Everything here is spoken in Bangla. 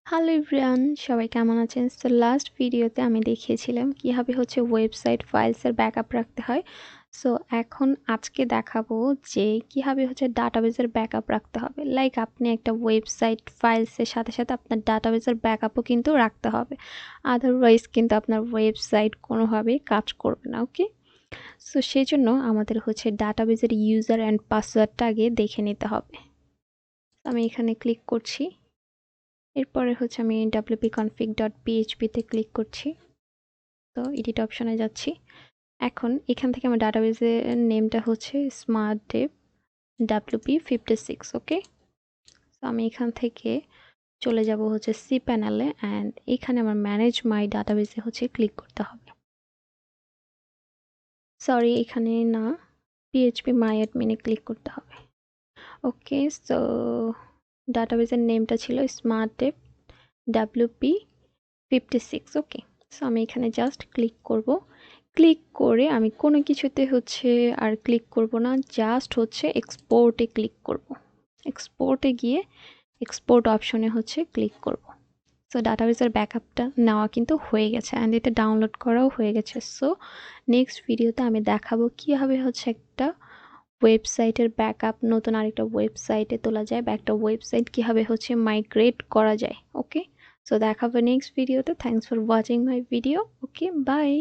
হ্যালো এভরিওয়ান, সবাই কেমন আছেন? সো লাস্ট ভিডিওতে আমি দেখিয়েছিলাম কিভাবে ওয়েবসাইট ফাইলসের ব্যাকআপ রাখতে হয়। সো এখন আজকে দেখাবো যে কিভাবে ডাটাবেসের ব্যাকআপ রাখতে হবে। লাইক আপনি একটা ওয়েবসাইট ফাইলসের সাথে সাথে আপনার ডাটাবেসের ব্যাকআপও কিন্তু রাখতে হবে। আদারওয়াইজ কিন্তু আপনার ওয়েবসাইট কোনোভাবেই কাজ করবে না। ওকে, সো সেই জন্য আমাদের ডাটাবেসের ইউজার অ্যান্ড পাসওয়ার্ডটা আগে দেখে নিতে হবে। আমি এখানে ক্লিক করছি। এরপরে আমি wp-config.php তে ক্লিক করছি। তো এডিট অপশনে যাচ্ছি। এখন এখান থেকে আমার ডাটাবেসের নেমটা স্মার্টডেভ wp56। ওকে, তো আমি এখান থেকে চলে যাব সি প্যানেলে অ্যান্ড এখানে আমার ম্যানেজ মাই ডাটাবেসে ক্লিক করতে হবে। সরি, এখানে না, php মাই অ্যাডমিনে ক্লিক করতে হবে। ওকে, সো ডাটাবেসের নেমটা ছিল স্মার্টডেভ wp56। ওকে, সো আমি এখানে জাস্ট ক্লিক করব। ক্লিক করে আমি কোনো কিছুতে আর ক্লিক করব না, জাস্ট এক্সপোর্টে ক্লিক করব। এক্সপোর্টে গিয়ে এক্সপোর্ট অপশনে ক্লিক করব। সো ডাটাবেসের ব্যাকআপটা নেওয়া কিন্তু হয়ে গেছে অ্যান্ড এটা ডাউনলোড করাও হয়ে গেছে। সো নেক্সট ভিডিওতে আমি দেখাবো কীভাবে একটা ওয়েবসাইটের ব্যাকআপ নতুন আরেকটা ওয়েবসাইটে তোলা যায় বা একটা ওয়েবসাইট কীভাবে মাইগ্রেট করা যায়। ওকে, সো দেখা হবে নেক্সট ভিডিওতে। Thanks for watching my video. Okay, by.